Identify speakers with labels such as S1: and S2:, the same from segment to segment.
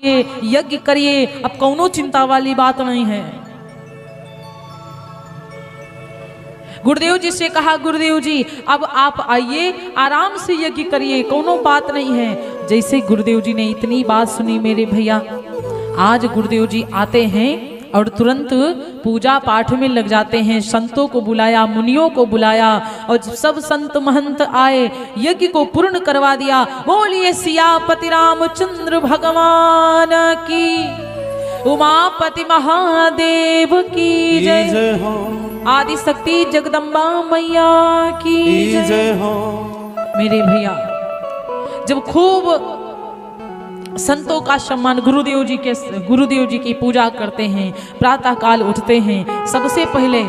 S1: ये यज्ञ करिए, अब कौनो चिंता वाली बात नहीं है। गुरुदेव जी से कहा, गुरुदेव जी अब आप आइए, आराम से यज्ञ करिए, कोनो बात नहीं है। जैसे गुरुदेव जी ने इतनी बात सुनी मेरे भैया, आज गुरुदेव जी आते हैं और तुरंत पूजा पाठ में लग जाते हैं। संतों को बुलाया, मुनियों को बुलाया और सब संत महंत आए, यज्ञ को पूर्ण करवा दिया। बोलिए सियापति रामचंद्र भगवान की, उमापति महादेव की जय हो, आदि शक्ति जगदम्बा मैया की जय हो। मेरे भैया जब खूब संतों का सम्मान, गुरुदेव जी की पूजा करते हैं, प्रातः काल उठते हैं, सबसे पहले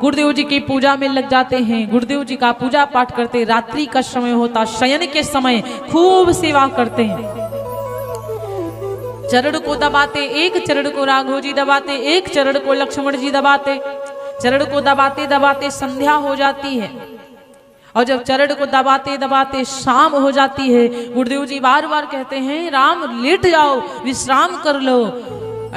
S1: गुरुदेव जी की पूजा में लग जाते हैं, गुरुदेव जी का पूजा पाठ करते। रात्रि का समय होता, शयन के समय खूब सेवा करते हैं। चरण को दबाते, एक चरण को राघव जी दबाते, एक चरण को लक्ष्मण जी दबाते। चरण को दबाते दबाते संध्या हो जाती है, और जब चरण को दबाते दबाते शाम हो जाती है, गुरुदेव जी बार बार कहते हैं, राम लेट जाओ, विश्राम कर लो।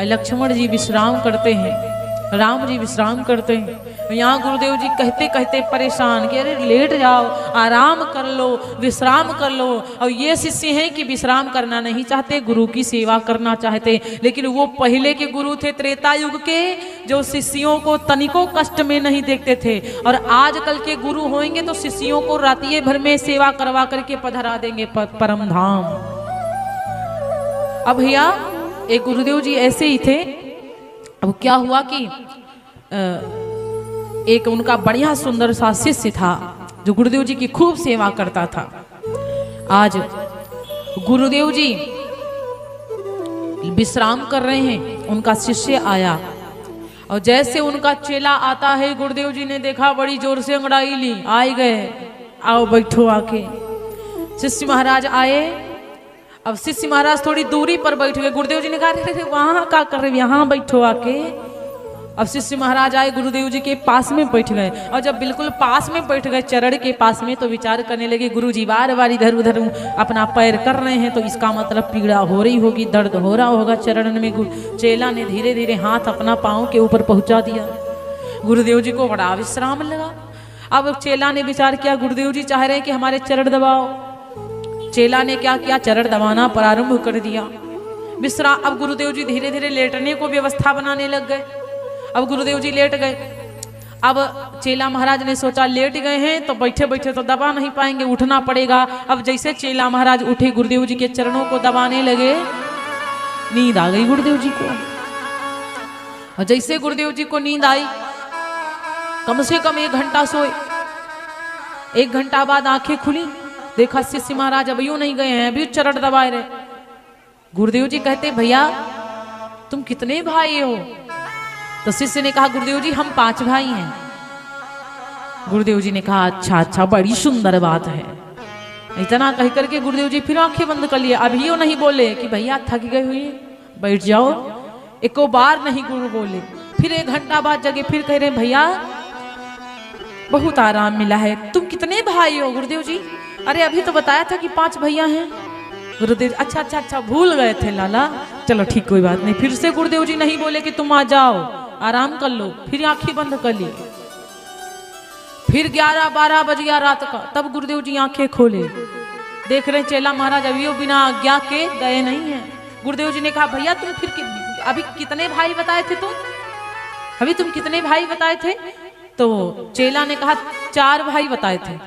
S1: लक्ष्मण जी विश्राम करते हैं, राम जी विश्राम करते हैं। यहाँ गुरुदेव जी कहते कहते परेशान कि अरे लेट जाओ, आराम कर लो, विश्राम कर लो। और ये शिष्य हैं कि विश्राम करना नहीं चाहते, गुरु की सेवा करना चाहते। लेकिन वो पहले के गुरु थे, त्रेता युग के, जो शिष्यों को तनिको कष्ट में नहीं देखते थे। और आजकल के गुरु होंगे तो शिष्यों को रातिये भर में सेवा करवा करके पधरा देंगे परम धाम। अब भैया एक गुरुदेव जी ऐसे ही थे। अब क्या हुआ कि एक उनका बढ़िया सुंदर सा शिष्य था जो गुरुदेव जी की खूब सेवा करता था। आज गुरुदेव जी विश्राम कर रहे हैं, उनका शिष्य आया और जैसे उनका चेला आता है, गुरुदेव जी ने देखा, बड़ी जोर से अंगड़ाई ली, आए गए, आओ बैठो आके। शिष्य महाराज आए। अब शिष्य महाराज थोड़ी दूरी पर बैठ गए। गुरुदेव जी ने कहा, वहां क्या कर रहे, यहाँ बैठो आके। अब शिष्य महाराज आए, गुरुदेव जी के पास में बैठ गए, और जब बिल्कुल पास में बैठ गए, चरण के पास में, तो विचार करने लगे, गुरु जी बार बार इधर उधर अपना पैर कर रहे हैं, तो इसका मतलब पीड़ा हो रही होगी, दर्द हो रहा होगा चरण में। चेला ने धीरे धीरे हाथ अपना पाँव के ऊपर पहुंचा दिया। गुरुदेव जी को बड़ा विश्राम लगा। अब चेला ने विचार किया, गुरुदेव जी चाह रहे हैं कि हमारे चरण दबाओ। चेला ने क्या किया, चरण दबाना प्रारंभ कर दिया। विश्राम। अब गुरुदेव जी धीरे धीरे लेटने को व्यवस्था बनाने लग गए। अब गुरुदेव जी लेट गए। अब चेला महाराज ने सोचा, लेट गए हैं तो बैठे बैठे तो दबा नहीं पाएंगे, उठना पड़ेगा। अब जैसे चेला महाराज उठे, गुरुदेव जी के चरणों को दबाने लगे, नींद आ गई गुरुदेव जी को। और जैसे गुरुदेव जी को नींद आई, कम से कम 1 घंटा सोए। 1 घंटा बाद आंखें खुली, देखा शिष्य महाराज अब यूं नहीं गए हैं, अभी चरण दबाए रहे। गुरुदेव जी कहते, भैया तुम कितने भाई हो? तो शिष्य ने कहा, गुरुदेव जी हम 5 भाई हैं। गुरुदेव जी ने कहा, अच्छा अच्छा, बड़ी सुंदर बात है। इतना कह करके गुरुदेव जी फिर आंखें बंद कर लिए। अभी वो नहीं बोले कि भैया थक गए हुए बैठ जाओ, एको बार नहीं गुरु बोले। फिर 1 घंटा बाद जगे, फिर कह रहे, भैया बहुत आराम मिला है। तुम कितने भाई हो? गुरुदेव जी, अरे अभी तो बताया था कि 5 भैया हैं। गुरुदेव, अच्छा अच्छा अच्छा, भूल गए थे लाला, चलो ठीक, कोई बात नहीं। फिर से गुरुदेव जी नहीं बोले कि तुम आ जाओ, आराम कर लो। फिर आंखें बंद कर ली। फिर 11-12 बज गया रात का, तब गुरुदेव जी आंखें खोले, देख रहे चेला महाराज अभी वो बिना आज्ञा के गए नहीं है। गुरुदेव जी ने कहा, भैया तुम फिर अभी कितने भाई बताए थे तुम? अभी तुम कितने भाई बताए थे? तो चेला ने कहा, 4 भाई बताए थे।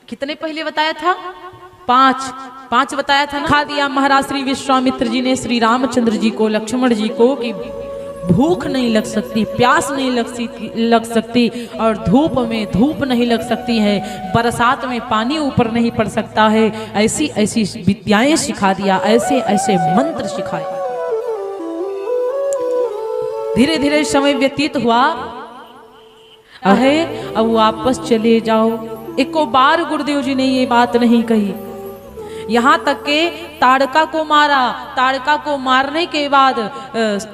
S1: कितने पहले बताया था? 5 बताया था ना। खा दिया महाराज श्री विश्वामित्र जी ने श्री रामचंद्र जी को, लक्ष्मण जी को, कि भूख नहीं लग सकती, प्यास नहीं लग सकती, और धूप में धूप नहीं लग सकती है, बरसात में पानी ऊपर नहीं पड़ सकता है। ऐसी ऐसी विद्याएं सिखा दिया, ऐसे ऐसे मंत्र सिखाए। धीरे धीरे समय व्यतीत हुआ है। अब वापस चले जाओ। एको बार गुरुदेव जी ने ये बात नहीं कही। यहाँ तक के ताड़का को मारा। ताड़का को मारने के बाद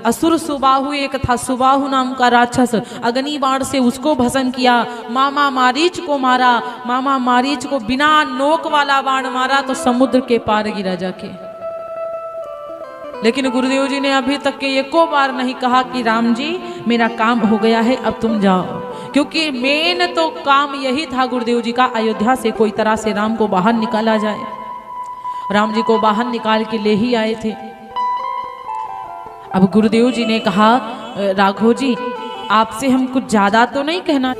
S1: असुर सुबाहु, एक था सुबाहु नाम का राक्षस, अग्नि बाण से उसको भस्म किया। मामा मारीच को मारा। मामा मारीच को बिना नोक वाला बाण मारा तो समुद्र के पार गिरा जाके। लेकिन गुरुदेव जी ने अभी तक के एको बार नहीं कहा कि राम जी मेरा काम हो गया है, अब तुम जाओ। क्योंकि मेन तो काम यही था गुरुदेव जी का, अयोध्या से कोई तरह से राम को बाहर निकाला जाए। राम जी को बाहर निकाल के ले ही आए थे। अब गुरुदेव जी ने कहा राघव जी आपसे हम कुछ ज्यादा तो नहीं कहना,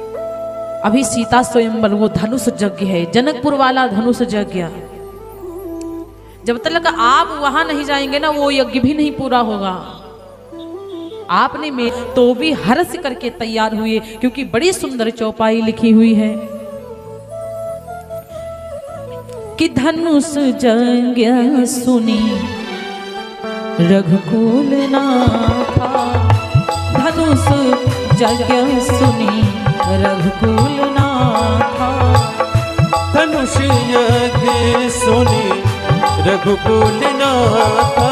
S1: अभी सीता स्वयंवर वो धनुष यज्ञ है, जनकपुर वाला धनुष यज्ञ, जब तक आप वहां नहीं जाएंगे ना वो यज्ञ भी नहीं पूरा होगा। आपने में तो भी हर्ष करके तैयार हुए, क्योंकि बड़ी सुंदर चौपाई लिखी हुई है कि धनुष यज्ञ सुनी रघुकुल नाथा, धनुष यज्ञ सुनी रघुकुल नाथा,
S2: धनुष यज्ञ सुनी रघुकुल नाथा,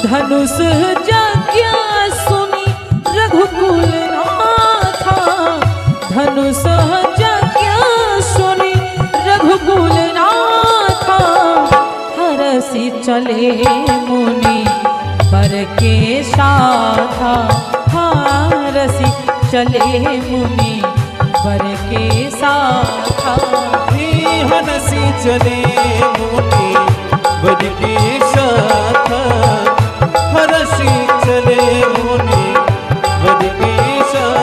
S1: धनुष यज्ञ सुनी रघुकुल नाथा, धनुष यज्ञ सुनी रघुकुल नाथा, हरसि चले मुनि बर के साथा, हरसि चले मुनि बर के साथा,
S2: हरसि चले मुनि बर के साथा, हरसि चले मुनि बर के साथा।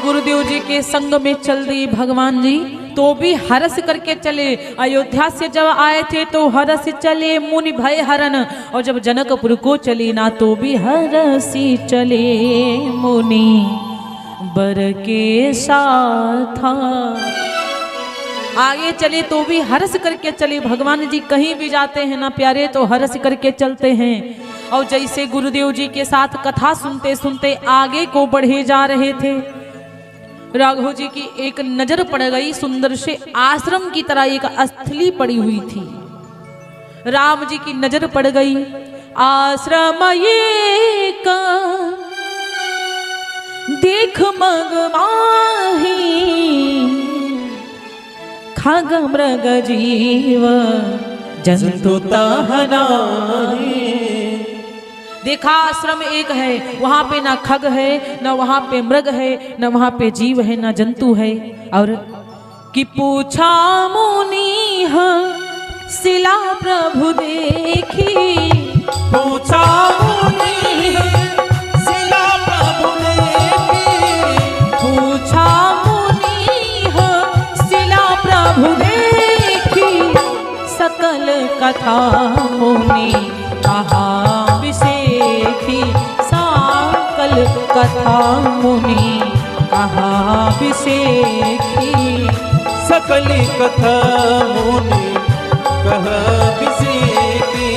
S1: गुरुदेव जी के संग में चल दी भगवान जी, तो भी हरस करके चले। अयोध्या से जब आए थे तो हरस चले मुनि भय हरन, और जब जनकपुर को चली ना तो भी हरसी चले मुनि बर के साथ। आगे चले तो भी हर्ष करके चले। भगवान जी कहीं भी जाते हैं ना प्यारे तो हर्ष करके चलते हैं। और जैसे गुरुदेव जी के साथ कथा सुनते सुनते आगे को बढ़े जा रहे थे, राघव जी की एक नजर पड़ गई, सुंदर से आश्रम की तरह एक स्थली पड़ी हुई थी। राम जी की नजर पड़ गई, आश्रम ये का देख मगमाही, खग मृग जीव जंतु तहनाही। देखा आश्रम एक है, वहां पे ना खग है, ना वहां पे मृग है, ना वहां पे जीव है, ना जंतु है। और कि पूछा मुनि शिला प्रभु देखी,
S2: पूछा मुनि शिला प्रभु देखी,
S1: पूछा मुनि शिला प्रभु देखी, सकल कथा मुनि कहा विशेखी, सकल कथा मुनि कहा विशेखी,
S2: सकल कथा मुनि कहा विशेखी।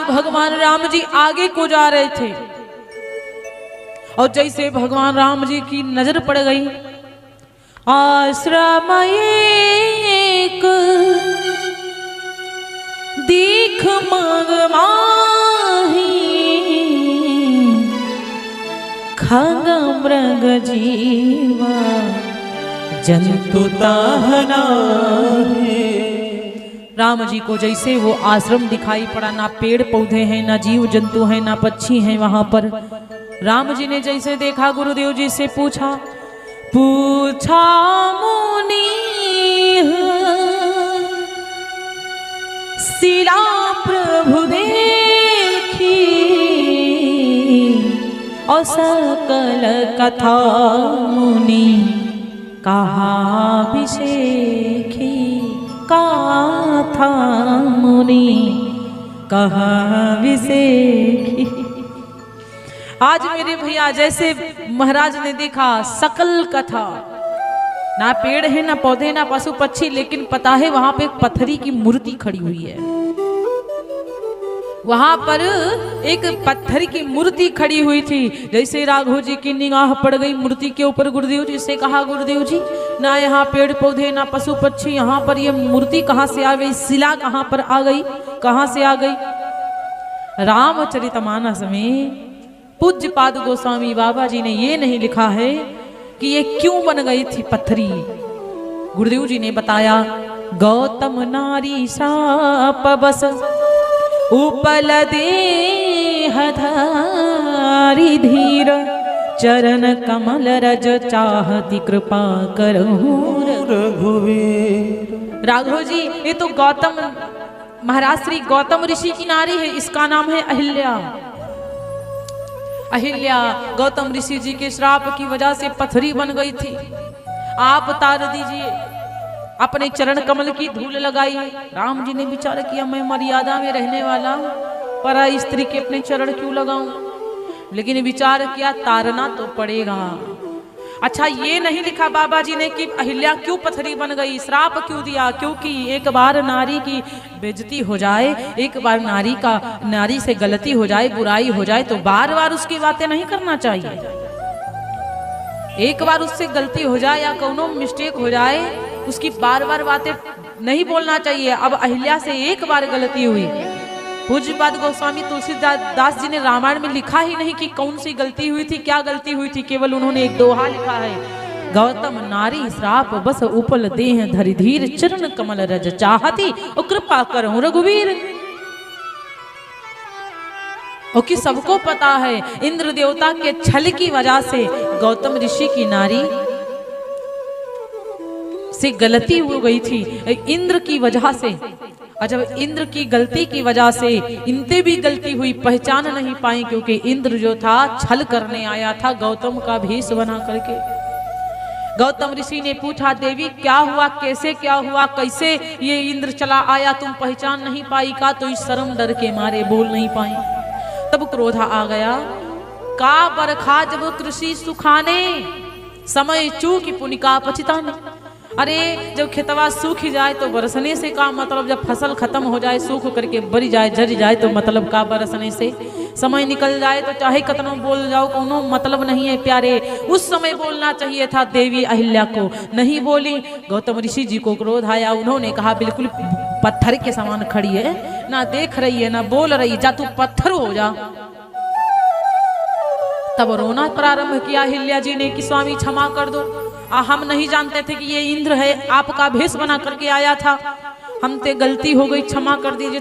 S1: भगवान राम जी आगे को जा रहे थे और जैसे भगवान राम जी की नजर पड़ गई आश्रम एक दीख मग माही खग मृग जीवा जंतु ताहना है। राम जी को जैसे वो आश्रम दिखाई पड़ा, ना पेड़ पौधे हैं, ना जीव जंतु हैं, ना पक्षी हैं वहां पर। राम जी ने जैसे देखा, गुरुदेव जी से पूछा मुनि शिला प्रभु देखी और सकल कथा मुनि कहा विषेखी कथा मुनि कहा विषेखी। आज मेरे भैया जैसे महाराज ने देखा सकल कथा, ना पेड़ है, ना पौधे, ना पशु पक्षी, लेकिन पता है वहां पे एक पत्थरी की मूर्ति खड़ी हुई है। वहां पर एक पत्थर की मूर्ति खड़ी हुई थी। जैसे राघव जी की निगाह पड़ गई मूर्ति के ऊपर, गुरुदेव जी से कहा, गुरुदेव जी ना यहाँ पेड़ पौधे, ना पशु पक्षी, यहाँ पर ये मूर्ति कहाँ से आ गई, शिला कहाँ पर आ गई, कहाँ से आ गई। रामचरितमानस में पूज्यपाद गोस्वामी बाबा जी ने ये नहीं लिखा है कि ये क्यों बन गई थी पत्थरी। गुरुदेव जी ने बताया, गौतम नारी साप बस उपल देह धारी धीर चरण कमल रज चाहती कृपा करहूं रघुवीर। राघव जी ये तो गौतम महाराज श्री गौतम ऋषि की नारी है, इसका नाम है अहिल्या। अहिल्या गौतम ऋषि जी के श्राप की वजह से पत्थरी बन गई थी। आप तार दीजिए, अपने चरण कमल की धूल लगाई। राम जी ने विचार किया, मैं मर्यादा में रहने वाला परा स्त्री के अपने चरण क्यों लगाऊं, लेकिन विचार किया तारना तो पड़ेगा। अच्छा ये नहीं लिखा बाबा जी ने कि अहिल्या क्यों पत्थरी बन गई, श्राप क्यों दिया, क्योंकि एक बार नारी की बेइज्जती हो जाए, एक बार नारी से गलती हो जाए, बुराई हो जाए, तो बार बार उसकी बातें नहीं करना चाहिए। एक बार उससे गलती हो जाए या कोनो मिस्टेक हो जाए, उसकी बार बार बातें नहीं बोलना चाहिए। अब अहिल्या से एक बार गलती हुई। पूज्यपाद गोस्वामी तुलसीदास जी ने रामायण में लिखा ही नहीं कि कौन सी गलती हुई थी, क्या गलती हुई थी, केवल उन्होंने एक दोहा लिखा है, गौतम नारी श्राप बस उपल देह धरि धीर चरण कमल रज चाहती और कृपा करहूं रघुवीर। और कि सबको पता है इंद्र देवता के छल की वजह से गौतम ऋषि की नारी से गलती हो गई थी, इंद्र की वजह से। और जब इंद्र की गलती की वजह से इनसे भी गलती हुई, पहचान नहीं पाई, क्योंकि इंद्र जो था छल करने आया था गौतम का भेष बना करके। गौतम ऋषि ने पूछा, देवी क्या हुआ, कैसे क्या हुआ, कैसे ये इंद्र चला आया, तुम पहचान नहीं पाई का? तो इस शर्म डर के मारे बोल नहीं पाई। तब क्रोध आ गया, का बरखा जब कृषि सुखाने समय चूकी पुनिका पचिताने। अरे जब खेतवा सूख जाए तो बरसने से का मतलब, जब फसल खत्म हो जाए, सूख करके बरी जाए, जर जाए, तो मतलब का बरसने से। समय निकल जाए तो चाहे कतनो बोल जाओ, कोनो मतलब नहीं है प्यारे। उस समय बोलना चाहिए था देवी अहिल्या को, नहीं बोली। गौतम ऋषि जी को क्रोध आया, उन्होंने कहा बिल्कुल पत्थर के समान खड़ी है, ना देख रही है ना बोल रही, जा तू पत्थर हो जा। तब रोना प्रारंभ किया अहिल्या जी ने कि स्वामी क्षमा कर दो, हम नहीं जानते थे कि ये इंद्र है, आपका भेष बना करके आया था, हमसे गलती हो गई, क्षमा कर दीजिए।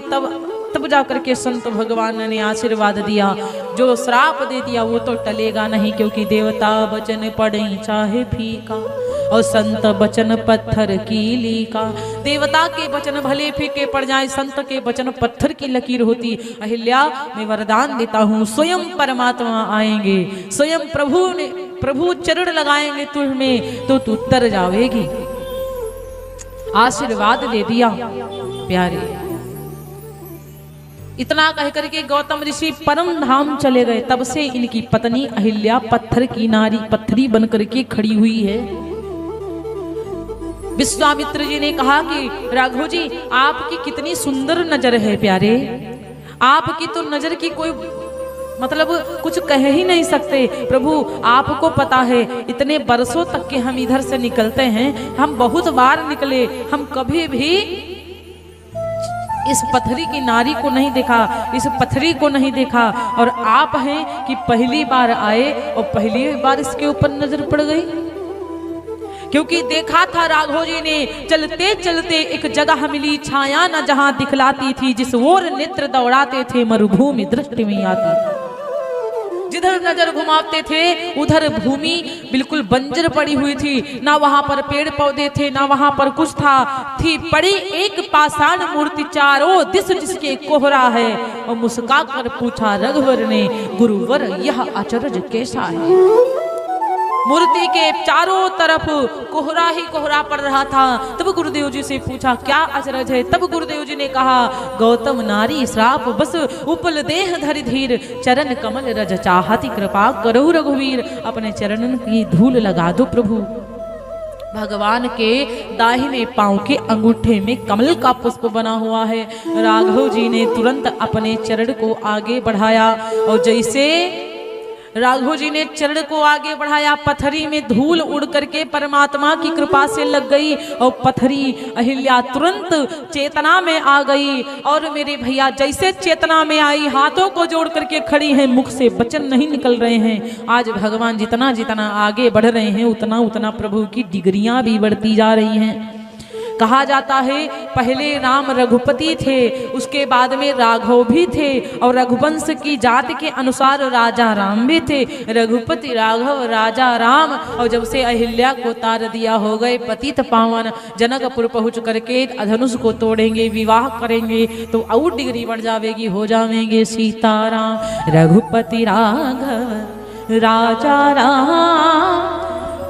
S1: तब जाकर के संत भगवान ने आशीर्वाद दिया, जो श्राप दे दिया वो तो टलेगा नहीं, क्योंकि देवता वचन पड़े चाहे फीका और संत वचन पत्थर की लीका। देवता के वचन भले फीके पड़ जाए, संत के वचन पत्थर की लकीर होती। अहिल्या मैं वरदान देता हूँ, स्वयं परमात्मा आएंगे, स्वयं प्रभु चरण लगाएंगे तुझ में, तो तू तर जाएगी। आशीर्वाद दे दिया प्यारे। इतना कहकर के गौतम ऋषि परम धाम चले गए। तब से इनकी पत्नी अहिल्या पत्थर की नारी, पत्थरी बनकर के खड़ी हुई है। विश्वामित्र जी ने कहा कि राघव जी आपकी कितनी सुंदर नजर है प्यारे, आपकी तो नजर की कोई मतलब कुछ कह ही नहीं सकते। प्रभु आपको पता है, इतने बरसों तक के हम इधर से निकलते हैं, हम बहुत बार निकले, हम कभी भी इस पथरी की नारी को नहीं देखा, इस पथरी को नहीं देखा, और आप हैं कि पहली बार आए और पहली बार इसके ऊपर नजर पड़ गई। क्योंकि देखा था राघव जी ने, चलते चलते एक जगह मिली छाया न जहां दिखलाती थी, जिस ओर नेत्र दौड़ाते थे मरुभूमि दृष्टि में आती थी। जिधर नजर घुमाते थे उधर भूमि बिल्कुल बंजर पड़ी हुई थी, ना वहां पर पेड़ पौधे थे, ना वहां पर कुछ था। थी पड़ी एक पाषाण मूर्ति, चारों दिस जिसके कोहरा है। और मुस्का कर पूछा रघुवर ने, गुरुवर यह अचरज कैसा है। मूर्ति के चारों तरफ कोहरा ही कोहरा पड़ रहा था। तब गुरुदेव जी से पूछा क्या अचरज है। तब गुरुदेव जी ने कहा, गौतम नारी श्राप बस उपल देह धरि धीर, चरण कमल रज चाहती कृपा करो रघुवीर। अपने चरणन की धूल लगा दो प्रभु। भगवान के दाहिने पांव के अंगूठे में कमल का पुष्प बना हुआ है। राघव जी ने तुरंत अपने चरण को आगे बढ़ाया, और जैसे राघव जी ने चरण को आगे बढ़ाया, पथरी में धूल उड़ करके परमात्मा की कृपा से लग गई, और पथरी अहिल्या तुरंत चेतना में आ गई। और मेरे भैया जैसे चेतना में आई, हाथों को जोड़ करके खड़ी हैं, मुख से वचन नहीं निकल रहे हैं। आज भगवान जितना जितना आगे बढ़ रहे हैं, उतना उतना प्रभु की डिग्रियां भी बढ़ती जा रही हैं। कहा जाता है पहले राम रघुपति थे, उसके बाद में राघव भी थे, और रघुवंश की जाति के अनुसार राजा राम भी थे। रघुपति राघव राजा राम, और जब से अहिल्या को तार दिया हो गए पतित पावन। जनकपुर पहुंच करके धनुष को तोड़ेंगे, विवाह करेंगे, तो और डिग्री बढ़ जाएगी, हो जाएंगे सीताराम। रघुपति राघव राजा राम,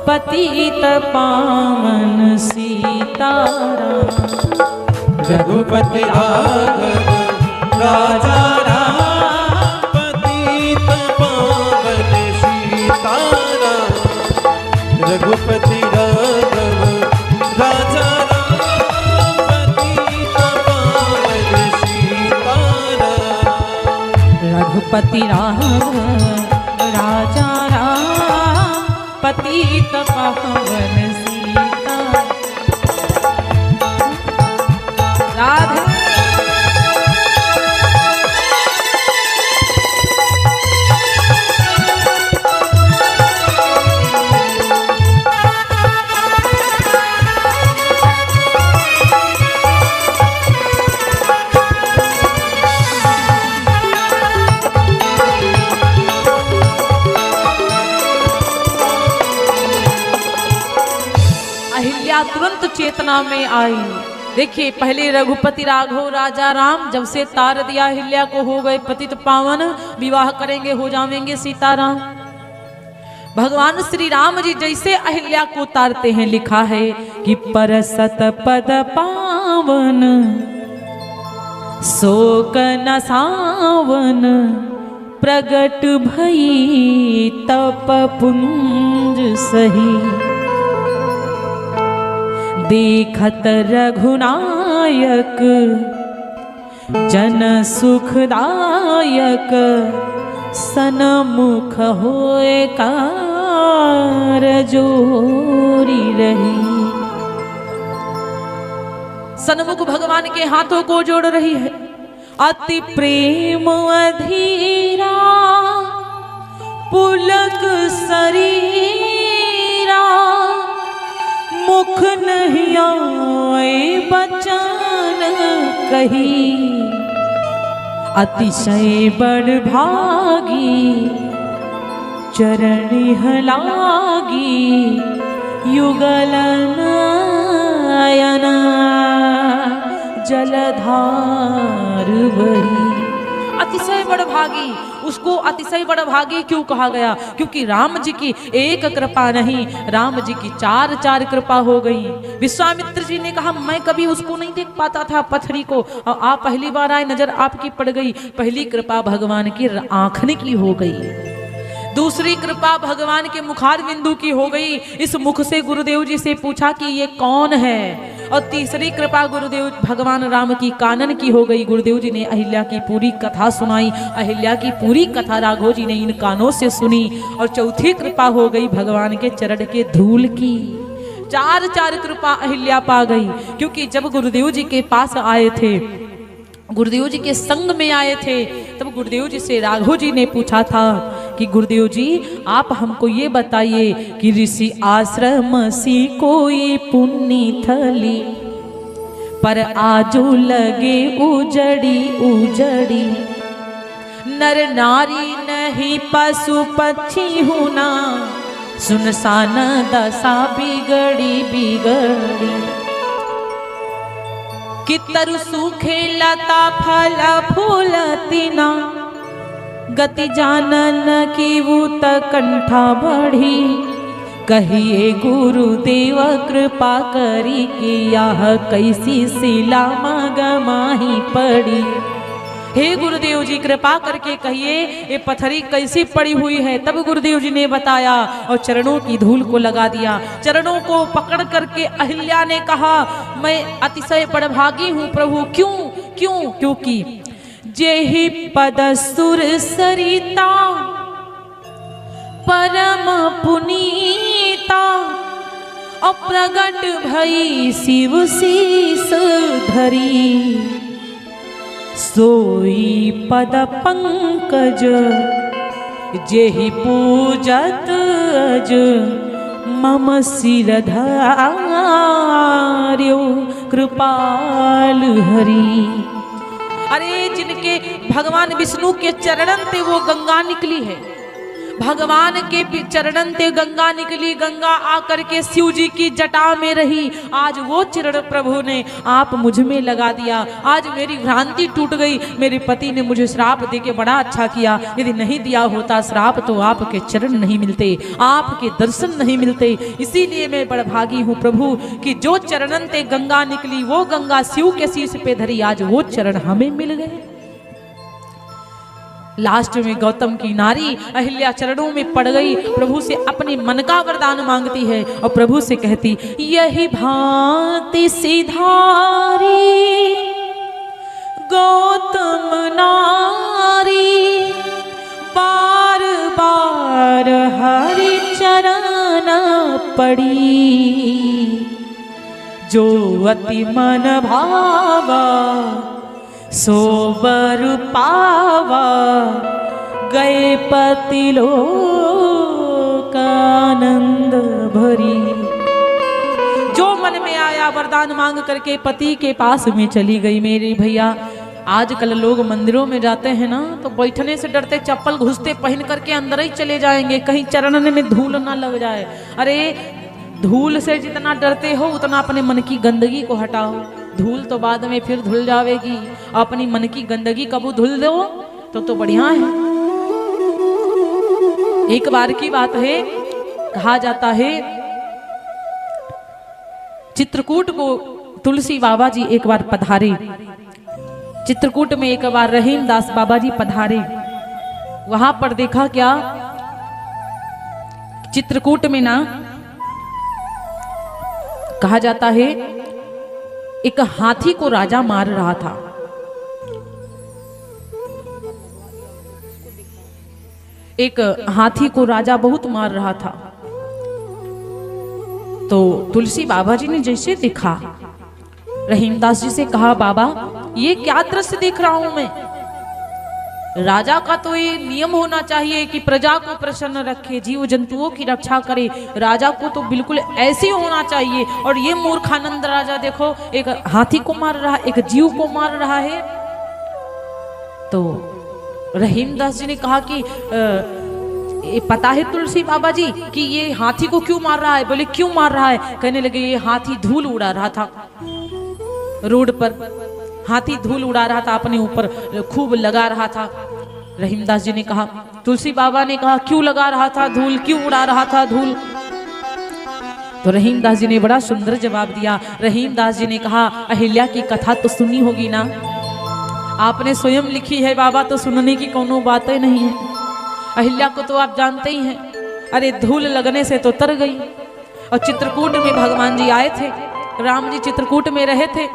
S1: पतित पावन सीताराम।
S2: रघुपति राघव राजा राम, पतित पावन सीताराम। रघुपति राघव राजा राम, पतित पावन सीताराम।
S1: रघुपति राघव राजा राम, पतित पावन सीता। राधे तुरंत चेतना में आई। देखिए पहले रघुपति राघव राजा राम, जब से तार दिया अहिल्या को हो गए पतित पावन, विवाह करेंगे, हो जाएंगे सीताराम। भगवान श्री राम जी जैसे अहिल्या को तारते हैं, लिखा है कि परसत पद पावन, शोक न सावन, प्रगट भई तप पुंज सही। देखत रघुनायक जन सुखदायक, सनमुख होए कार जोरी रही। सनमुख भगवान के हाथों को जोड़ रही है। अति प्रेम अधीरा पुलक शरीरा, मुख नहीं आए बचन कही। अतिशय बड़ भागी चरण लागी, युगल नयन जलधार बही। अतिशय बड़ भागी, उसको अतिशय बड़ भागी क्यों कहा गया? क्योंकि राम जी की एक कृपा नहीं, राम जी की चार चार कृपा हो गई। विश्वामित्र जी ने कहा मैं कभी उसको नहीं देख पाता था पथरी को, और आप पहली बार आए, नजर आपकी पड़ गई। पहली कृपा भगवान की आंखने की हो गई, दूसरी कृपा भगवान के मुखार बिंदु की हो गई। इस मुख से गुरुदेव जी से पूछा कि ये कौन है? और तीसरी कृपा गुरुदेव भगवान राम की कानन की हो गई। गुरुदेव जी ने अहिल्या की पूरी कथा सुनाई। अहिल्या की पूरी कथा राघव जी ने इन कानों से सुनी। और चौथी कृपा हो गई भगवान के चरण के धूल की। चार चार कृपा अहिल्या पा गई, क्योंकि जब गुरुदेव जी के पास आए थे, गुरुदेव जी के संग में आए थे, तब गुरुदेव जी से राघव जी ने पूछा था कि गुरुदेव जी आप हमको ये बताइए कि ऋषि आश्रम सी कोई पुण्य थली, पर आजू लगे उजड़ी उजड़ी, नर नारी नहीं पशु पक्षी होना, सुनसान दशा बिगड़ी बिगड़ी, कि तरु सूखे लता फल फूल तीना, गति जानन की वूत कंठा बढ़ी, कहिए गुरुदेव कृपा करी कि यह कैसी शिला मगमाही पड़ी। हे गुरुदेव जी कृपा करके कहिए ये पत्थरी कैसी पड़ी हुई है। तब गुरुदेव जी ने बताया और चरणों की धूल को लगा दिया। चरणों को पकड़ करके अहिल्या ने कहा मैं अतिशय बड़भागी हूँ प्रभु। क्यों क्यों? क्योंकि जेहि पद सुर सरिता परम पुनीता, अप्रगट भई शिव शीस धरी, सोई पद पंकज जेहि पूजत अज, मम सिर धार्यो कृपाल हरि। अरे जिनके भगवान विष्णु के चरणन थे वो गंगा निकली है। भगवान के चरणन ते गंगा निकली, गंगा आकर के शिव जी की जटा में रही। आज वो चरण प्रभु ने आप मुझ में लगा दिया। आज मेरी भ्रांति टूट गई। मेरे पति ने मुझे श्राप दे के बड़ा अच्छा किया। यदि नहीं दिया होता श्राप तो आपके चरण नहीं मिलते, आपके दर्शन नहीं मिलते। इसीलिए मैं बड़भागी हूँ प्रभु कि जो चरणन ते गंगा निकली वो गंगा शिव के शीश पे धरी। आज वो चरण हमें मिल गए। लास्ट में गौतम की नारी अहिल्या चरणों में पड़ गई। प्रभु से अपने मन का वरदान मांगती है और प्रभु से कहती यही भांति सिधारी गौतम नारी, बार बार हरि चरण पड़ी, जो अति मन भावा सोबर पावा, गए पति लोक आनंद भरी। जो मन में आया वरदान मांग करके पति के पास में चली गई। मेरे भैया आजकल लोग मंदिरों में जाते हैं ना तो बैठने से डरते, चप्पल घुसते पहन करके अंदर ही चले जाएंगे, कहीं चरणन में धूल ना लग जाए। अरे धूल से जितना डरते हो उतना अपने मन की गंदगी को हटाओ। धूल तो बाद में फिर धुल जाएगी, अपनी मन की गंदगी कबू धुल दो तो बढ़िया है। एक बार की बात है, कहा जाता है चित्रकूट को तुलसी बाबा जी एक बार पधारे। चित्रकूट में एक बार रहीम दास बाबा जी पधारे। वहां पर देखा क्या, चित्रकूट में ना कहा जाता है एक हाथी को राजा मार रहा था। एक हाथी को राजा बहुत मार रहा था। तो तुलसी बाबा जी ने जैसे देखा, रहीमदास जी से कहा बाबा ये क्या दृश्य देख रहा हूं मैं। राजा का तो ये नियम होना चाहिए कि प्रजा को प्रसन्न रखे, जीव जंतुओं की रक्षा करे। राजा को तो बिल्कुल ऐसे होना चाहिए। और ये मूर्खानंद राजा देखो एक हाथी को मार रहा, एक जीव को मार रहा है। तो रहीमदास जी ने कहा कि ये पता है तुलसी बाबा जी कि ये हाथी को क्यों मार रहा है। बोले क्यों मार रहा है। कहने लगे ये हाथी धूल उड़ा रहा था रोड पर। हाथी धूल उड़ा रहा था, अपने ऊपर खूब लगा रहा था। रहीमदास जी ने कहा, तुलसी बाबा ने कहा क्यों लगा रहा था धूल, क्यों उड़ा रहा था धूल। तो रहीमदास जी ने बड़ा सुंदर जवाब दिया। रहीमदास जी ने कहा अहिल्या की कथा तो सुनी होगी ना, आपने स्वयं लिखी है बाबा, तो सुनने की कोनो बात ही नहीं है। अहिल्या को तो आप जानते ही हैं। अरे धूल लगने से तो तर गई। और चित्रकूट में भगवान जी आए थे। राम जी चित्रकूट में रहे थे।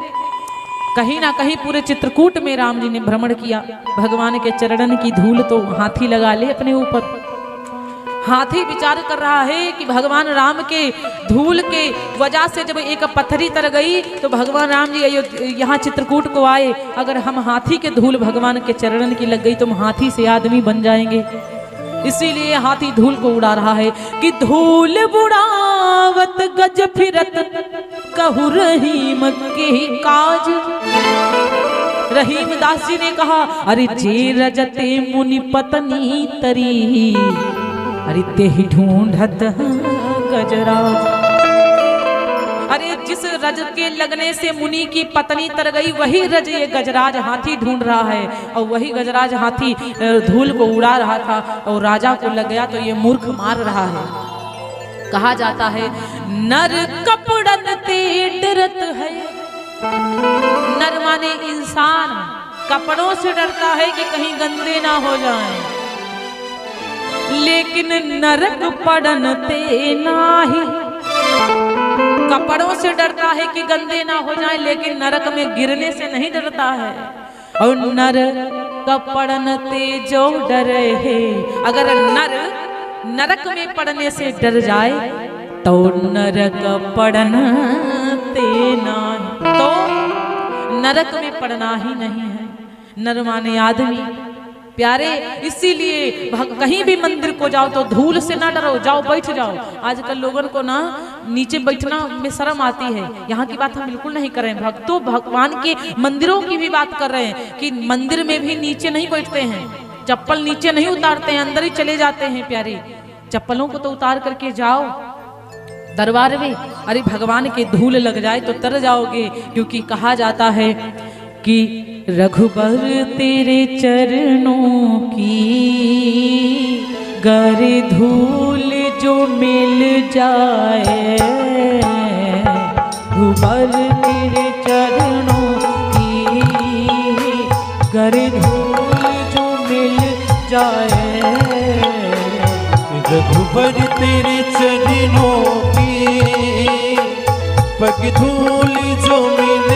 S1: कहीं ना कहीं पूरे चित्रकूट में राम जी ने भ्रमण किया। भगवान के चरणन की धूल तो हाथी लगा ले अपने ऊपर। हाथी विचार कर रहा है कि भगवान राम के धूल के वजह से जब एक पत्थरी तर गई तो भगवान राम जी यहाँ चित्रकूट को आए, अगर हम हाथी के धूल भगवान के चरणन की लग गई तो हम हाथी से आदमी बन जाएंगे। इसीलिए हाथी धूल को उड़ा रहा है कि धूल बुड़ावत गज फिरत कहु रहीम के काज। रहीम दास जी ने कहा, अरे जे रजते मुनि पत्नी तरी, अरे ते ही ढूंढत गजराज। अरे जिस रज के लगने से मुनि की पत्नी तर गई, वही रज ये गजराज हाथी ढूंढ रहा है। और वही गजराज हाथी धूल को उड़ा रहा था और राजा को लग गया तो ये मूर्ख मार रहा है। कहा जाता है नर कपड़न ते डरत है। नर माने इंसान कपड़ों से डरता है कि कहीं गंदे ना हो जाएं, लेकिन नरक पड़न ते नाही। कपड़ों से डरता है कि गंदे ना हो जाए, लेकिन नरक में गिरने से नहीं डरता है। और नर कपड़न ते जो डरे है, अगर नर नरक में पड़ने से डर जाए तो नरक पड़न ते नहीं, तो नरक में पड़ना ही नहीं है। नर माने आदमी प्यारे, इसीलिए कहीं भी मंदिर को जाओ तो धूल से ना डरो, जाओ बैठ जाओ। आजकल लोगों को ना नीचे बैठना में शर्म आती है। यहाँ की बात हम बिल्कुल नहीं कर रहे हैं, भक्तों भगवान के मंदिरों की भी बात कर रहे हैं कि मंदिर में भी नीचे नहीं बैठते हैं, चप्पल नीचे नहीं उतारते हैं, अंदर ही चले जाते हैं। प्यारे, चप्पलों को तो उतार करके जाओ दरबार में। अरे भगवान के धूल लग जाए तो तर जाओगे, क्योंकि कहा जाता है कि रघुबर तेरे चरणों की गर धूल जो मिल जाए, रघुबर तेरे चरणों की गर धूल जो मिल जाए,
S2: रघुबर तेरे चरणों की पग धूल जो मिल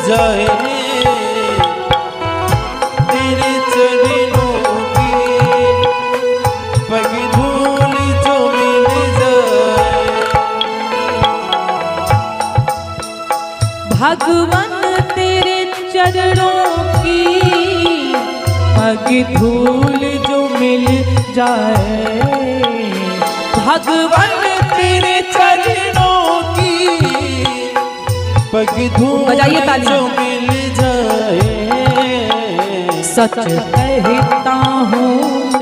S2: जाए, तेरे चरणों की पग धूल जो मिल जाए।
S1: भगवान तेरे चरणों की पग धूल जो मिल जाए, भगवान
S2: तेरे चरणों की पग धूल जो मिल जाए।
S1: सच कहता हूँ